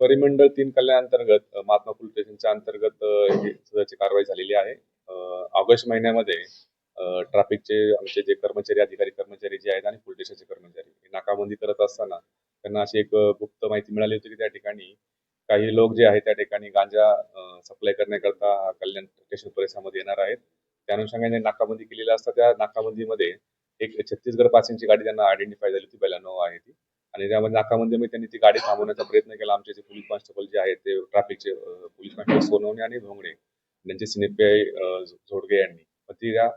परिमंडळ 3 कल्याणांतर्गत महात्मा फुले स्टेशनच्या अंतर्गत ही सदरची कारवाई झालेली आहे. ऑगस्ट महिन्यामध्ये ट्रॅफिकचे आमचे जे कर्मचारी, अधिकारी कर्मचारी जे आहेत आणि पोलीस स्टेशनचे कर्मचारी हे नाकाबंदी करत असताना त्यांना अशी एक गुप्त माहिती मिळाली होती की त्या ठिकाणी काही लोक जे आहेत त्या ठिकाणी गांजा सप्लाय करण्याकरता कल्याण स्टेशन परिसरामध्ये येणार आहेत. त्या अनुषंगाने नाकाबंदी केलेली असता त्या नाकाबंदीमध्ये एक छत्तीसगड पासिंगची गाडी त्यांना आयडेंटिफाय झाली होती, बेलानो आहे ती. आणि त्यामध्ये नाकाबंदीमध्ये त्यांनी ती गाडी थांबवण्याचा प्रयत्न केला. आमचे जे पोलीस कॉन्स्टेबल जे आहेत ते ट्रॅफिकचे पोलीस कॉन्स्टेबल सोनवणे आणि भोंगडे त्यांचे सिनिपीआय झोडगे यांनी पण ती त्या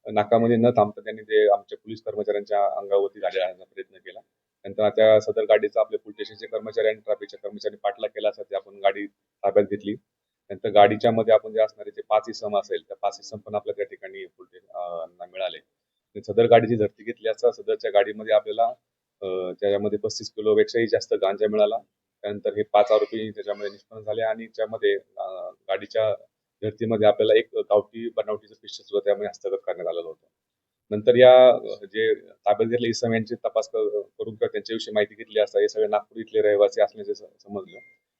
नाकामध्ये न थांबता त्यांनी ते आमच्या पोलीस कर्मचाऱ्यांच्या अंगावरती गाडी आणण्याचा प्रयत्न केला. नंतर त्या सदर गाडीचा आपल्या पोलीस स्टेशनचे कर्मचारी आणि ट्रॅफिकच्या कर्मचाऱ्यांनी पाठलाग केला असता आपण गाडी ताब्यात घेतली. नंतर गाडीच्या मध्ये आपण जे असणारे जे 5 इसम असेल त्या 5 इसम पण आपल्या त्या ठिकाणी मिळाले. सदर गाडीची झडती घेतली असता सदरच्या गाडीमध्ये आपल्याला त्याच्यामध्ये 35 किलोपेक्षाही जास्त गांजा मिळाला. त्यानंतर हे 5 आरोपी त्याच्यामध्ये निष्पन्न झाले आणि त्यामध्ये गाडीच्या झडतीमध्ये आपल्याला एक गावठी बनावटीचं पिस्टल सुद्धा त्यामध्ये हस्तगत करण्यात आलेलं होतं. नंतर या जे ताब्यात घेतले इसम यांची तपास करून किंवा त्यांच्याविषयी माहिती घेतली असता हे सगळे नागपूर इथले रहिवासी असल्याचे समजलं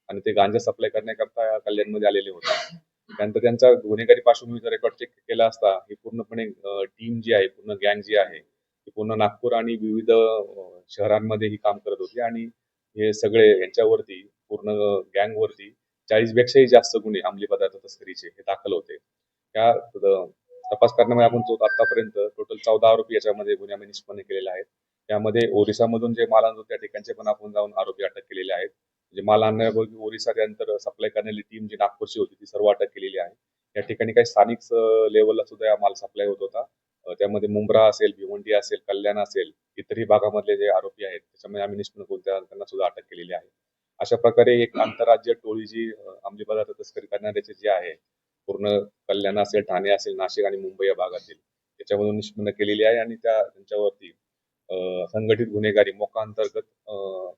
आणि ते गांजा सप्लाय करण्याकरता कल्याणमध्ये आलेले होते. त्यानंतर त्यांचा गुन्हेगारी पार्श्वभूमीचा रेकॉर्ड चेक केला असता ही पूर्णपणे टीम जी आहे, पूर्ण गँग जी आहे ती पूर्ण नागपूर आणि विविध शहरांमध्ये ही काम करत होती आणि हे सगळे यांच्यावरती पूर्ण गँगवरती 40 पेक्षाही जास्त गुन्हे अंमली पदार्थ तस्करीचे हे दाखल होते. त्या तपास करण्यामध्ये आपण आतापर्यंत टोटल 14 आरोपी याच्यामध्ये गुन्ह्यामध्ये निष्पन्न केलेले आहेत. त्यामध्ये ओरिसामधून जे माल आणतो त्या ठिकाणचे पण आपण जाऊन आरोपी अटक केलेले आहेत. म्हणजे माल आणण्यापूर्वी ओरिसा त्यानंतर सप्लाय करणारी टीम जी नागपूरची होती ती सर्व अटक केलेली आहे. या ठिकाणी काही स्थानिक लेवलला सुद्धा माल सप्लाय होत होता. त्यामध्ये मुंब्रा असेल, भिवंडी असेल, कल्याण असेल, इतरही भागामधले जे आरोपी आहेत त्याच्यामध्ये आम्ही निष्पन्न करून त्यांना सुद्धा अटक केलेली आहे. अशा प्रकारे एक आंतरराज्य टोळी जी अंमली पदार्थ तस्करी करणाऱ्याचे जे आहे पूर्ण कल्याण असेल, ठाणे असेल, नाशिक आणि मुंबई या भागातील त्याच्यामधून निष्पन्न केलेली आहे आणि त्यांच्यावरती संघटित गुन्हेगारी मोका अंतर्गत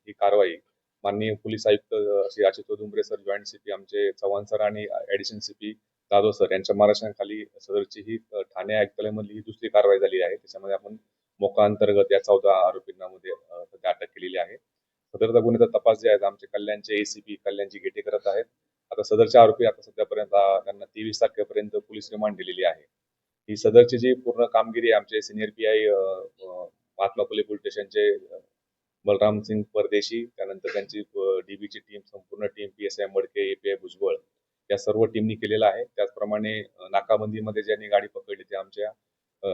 ही कारवाई माननीय पोलीस आयुक्त Shri Ashish Chaudhumbare sir, joint CP आमचे चव्हाण सर आणि ऍडिशनल सीपी जाधव सर यांच्या मार्गदर्शनाखाली सदरची ही ठाणे आयुक्तालयामधली ही दुसरी कारवाई झाली आहे. त्याच्यामध्ये आपण मोका अंतर्गत या 14 आरोपींमध्ये सध्या अटक केलेली आहे. सदरचा गुन्ह्याचा तपास जे आहे आमचे कल्याणचे एसीपी कल्याणची गेटे करत आहेत. आता सदरचे आरोपी आता सध्यापर्यंत त्यांना 23 तारखेपर्यंत पोलीस रिमांड दिलेली आहे. ही सदरची जी पूर्ण कामगिरी आमचे senior PI Mahatma Phule police स्टेशनचे बलराम सिंग परदेशी, त्यानंतर त्यांची डीबीची टीम, संपूर्ण टीम, पीएसआय मडके, एपीआय भुजबळ या सर्व टीमनी केलेला आहे. त्याचप्रमाणे नाकाबंदीमध्ये ज्यांनी गाडी पकडली ते आमच्या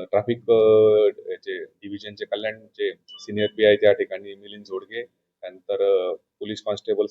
ट्रॅफिक डिव्हिजनचे कल्याणचे सिनियर पीआय त्या ठिकाणी मिलिंद झोडगे, त्यानंतर पोलीस कॉन्स्टेबल